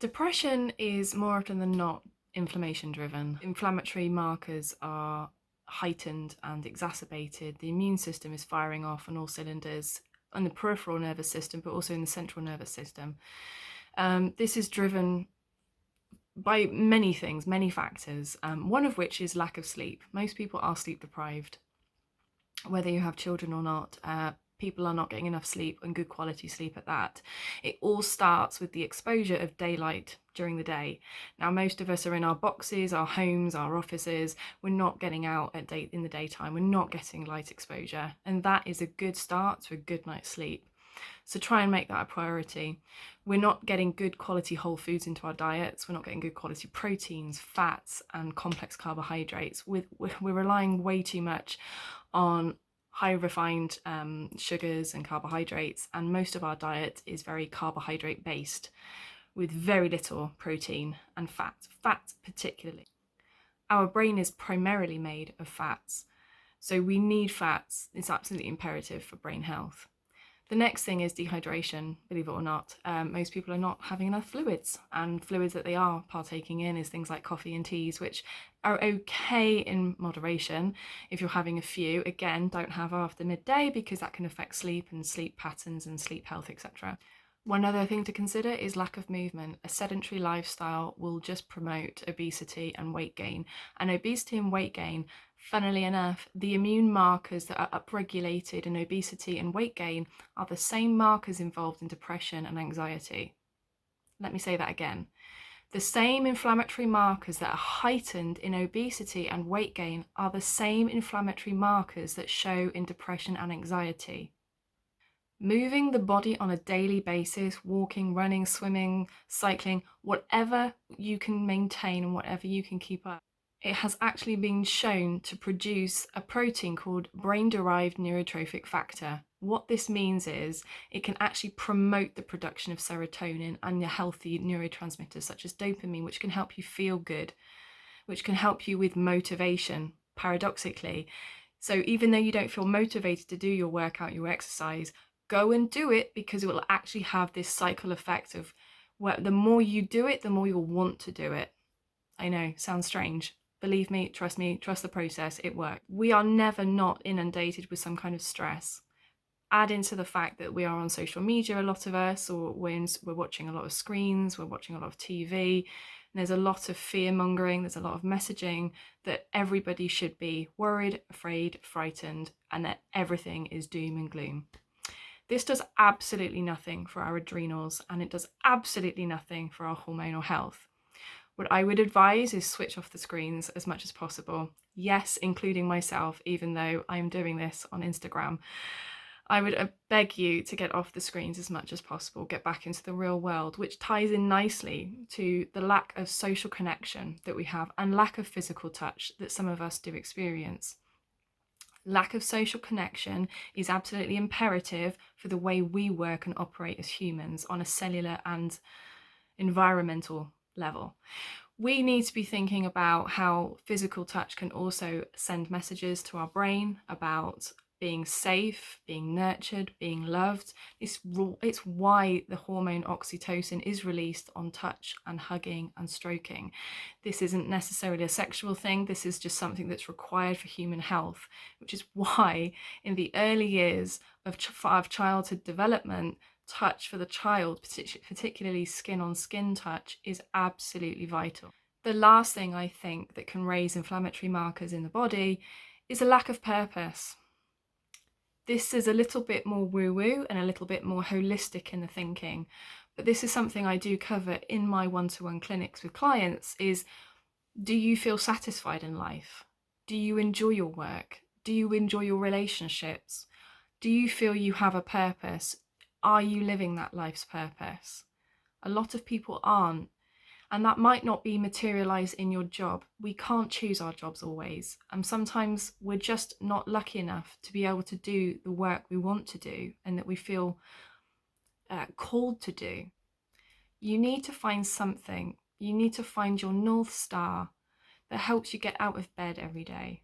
Depression is more often than not inflammation driven. Inflammatory markers are heightened and exacerbated. The immune system is firing off on all cylinders in the peripheral nervous system, but also in the central nervous system. This is driven by many things, many factors, one of which is lack of sleep. Most people are sleep deprived, whether you have children or not. People are not getting enough sleep, and good quality sleep at that. It all starts with the exposure of daylight during the day. Now, most of us are in our boxes, our homes, our offices. We're not getting out in the daytime. We're not getting light exposure, and that is a good start to a good night's sleep. So try and make that a priority. We're not getting good quality whole foods into our diets. We're not getting good quality proteins, fats, and complex carbohydrates. We're relying way too much on high refined sugars and carbohydrates, and most of our diet is very carbohydrate based with very little protein and fat particularly. Our brain is primarily made of fats, so we need fats. It's absolutely imperative for brain health. The next thing is dehydration, believe it or not. Most people are not having enough fluids, and fluids that they are partaking in is things like coffee and teas, which are okay in moderation. If you're having a few, again, don't have after midday because that can affect sleep and sleep patterns and sleep health, etc. One other thing to consider is lack of movement. A sedentary lifestyle will just promote obesity and weight gain. And obesity and weight gain, funnily enough, the immune markers that are upregulated in obesity and weight gain are the same markers involved in depression and anxiety. Let me say that again. The same inflammatory markers that are heightened in obesity and weight gain are the same inflammatory markers that show in depression and anxiety. Moving the body on a daily basis, walking, running, swimming, cycling, whatever you can maintain and whatever you can keep up, it has actually been shown to produce a protein called brain-derived neurotrophic factor. What this means is it can actually promote the production of serotonin and your healthy neurotransmitters such as dopamine, which can help you feel good, which can help you with motivation, paradoxically. So even though you don't feel motivated to do your workout, your exercise, go and do it, because it will actually have this cycle effect of where the more you do it, the more you'll want to do it. I know, sounds strange. Believe me, trust the process, it works. We are never not inundated with some kind of stress. Add into the fact that we are on social media, a lot of us, or we're watching a lot of screens, we're watching a lot of TV, and there's a lot of fear mongering, there's a lot of messaging that everybody should be worried, afraid, frightened, and that everything is doom and gloom. This does absolutely nothing for our adrenals, and it does absolutely nothing for our hormonal health. What I would advise is switch off the screens as much as possible. Yes, including myself, even though I'm doing this on Instagram. I would beg you to get off the screens as much as possible, get back into the real world, which ties in nicely to the lack of social connection that we have and lack of physical touch that some of us do experience. Lack of social connection is absolutely imperative for the way we work and operate as humans on a cellular and environmental level. We need to be thinking about how physical touch can also send messages to our brain about being safe, being nurtured, being loved. It's why the hormone oxytocin is released on touch and hugging and stroking. This isn't necessarily a sexual thing. This is just something that's required for human health, which is why in the early years of childhood development, touch for the child, particularly skin on skin touch, is absolutely vital. The last thing I think that can raise inflammatory markers in the body is a lack of purpose. This is a little bit more woo-woo and a little bit more holistic in the thinking, but this is something I do cover in my one-to-one clinics with clients is, do you feel satisfied in life? Do you enjoy your work? Do you enjoy your relationships? Do you feel you have a purpose? Are you living that life's purpose? A lot of people aren't. And that might not be materialised in your job. We can't choose our jobs always. And sometimes we're just not lucky enough to be able to do the work we want to do and that we feel called to do. You need to find something. You need to find your North Star that helps you get out of bed every day,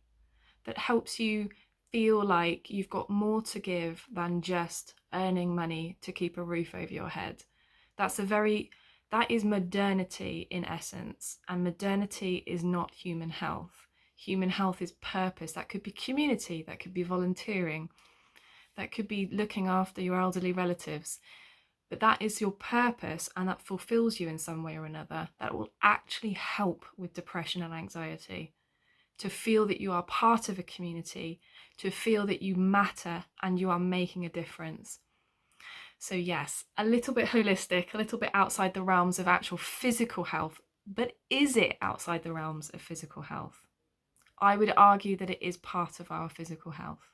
that helps you feel like you've got more to give than just earning money to keep a roof over your head. That's a very That is modernity in essence, and modernity is not human health. Human health is purpose. That could be community, that could be volunteering, that could be looking after your elderly relatives. But that is your purpose, and that fulfills you in some way or another. That will actually help with depression and anxiety. To feel that you are part of a community, to feel that you matter and you are making a difference. So yes, a little bit holistic, a little bit outside the realms of actual physical health, but is it outside the realms of physical health? I would argue that it is part of our physical health.